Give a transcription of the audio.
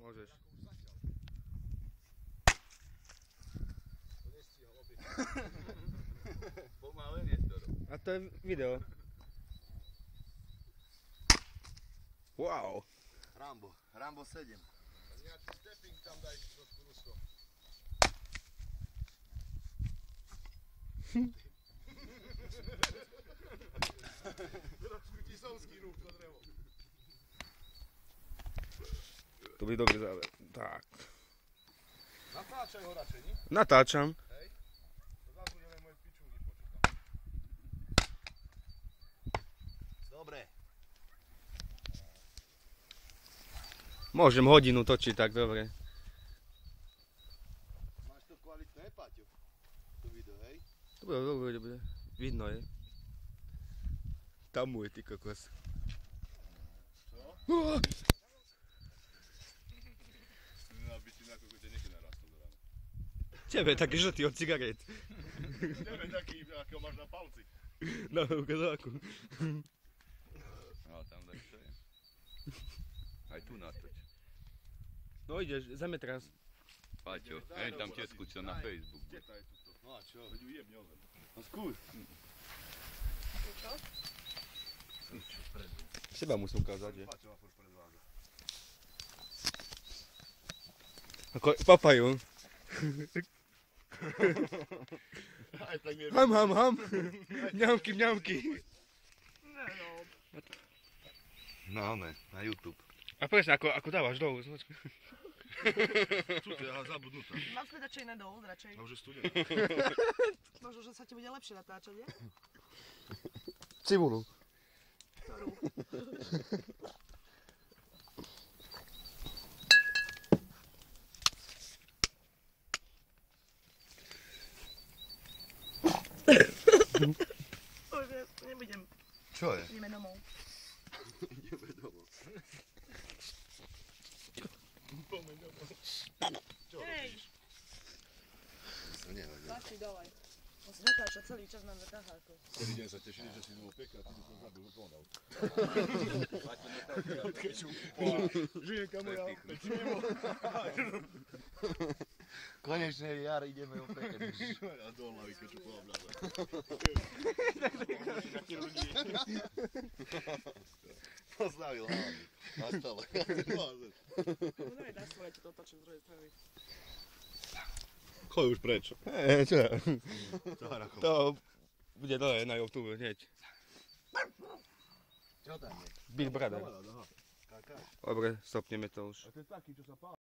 Môžeš. Pomalenie to robí. A to je video. Wow. Rambo 7. Nejaký stepping tam daj trošku rusko. Trošku tisovský rúb to drevo. To by dobrý záver. Tak. Natáčaj ho radšej, nie? Natáčam. Hej. To zás budeme moje pičúky počítať. Dobre. Môžem hodinu točiť, tak dobre. Máš to kvalitné, Paťo? To video, hej? Dobre. Vidno je. Tam mu je, ty kokos. Čo? Aby si na kokote nechý narastol do rána. Tebe taký žltý od cigaret. Neviem taký, akého máš na palci. Na ukazáku. No, tam daj čo je. Aj tu natoč. No ideš, zame teraz. Paťo, hej, tam tie skúsil na Facebook. Kde tá je tuto? No a čo? Veď ju jebne ozem. No skús. Seba musím ukázať, že? Paťo ma furt predvádza. Ako papajú. Aj tak neviem. Ham. Mňamky. No ne, na YouTube. A presne, ako dávaš dolu. Čo to je, aha, zabudnutá. Mám sme radšej na dolu, radšej. A už je studená. Možno, že sa ti bude lepšie natáčať, nie? Cibulu. Ktorú? Nebudem. Čo je? Ideme domov. Ideme domov. Hej, To nevadí. tlačí dole. Musím natáčať celý čas mám natáčať. Celý deň sa tešili, že si bol pekný a ty by som zabil tonal. Od kečupu. Žienka moja, opäť mimo. Konečne jar, ideme opäť. A do hlavy kečupová bľada. Postavil hlavy. Na stole. No daj, daj svoje, ti to otočím z druhej strany. Choď už preč. Čo? Čo Harako? To bude dole na YouTube hneď. Čo tam je? Big Brother. Kamarát, aha. Kaká? Dobre, stopneme to už. A to je taký, čo sa páli.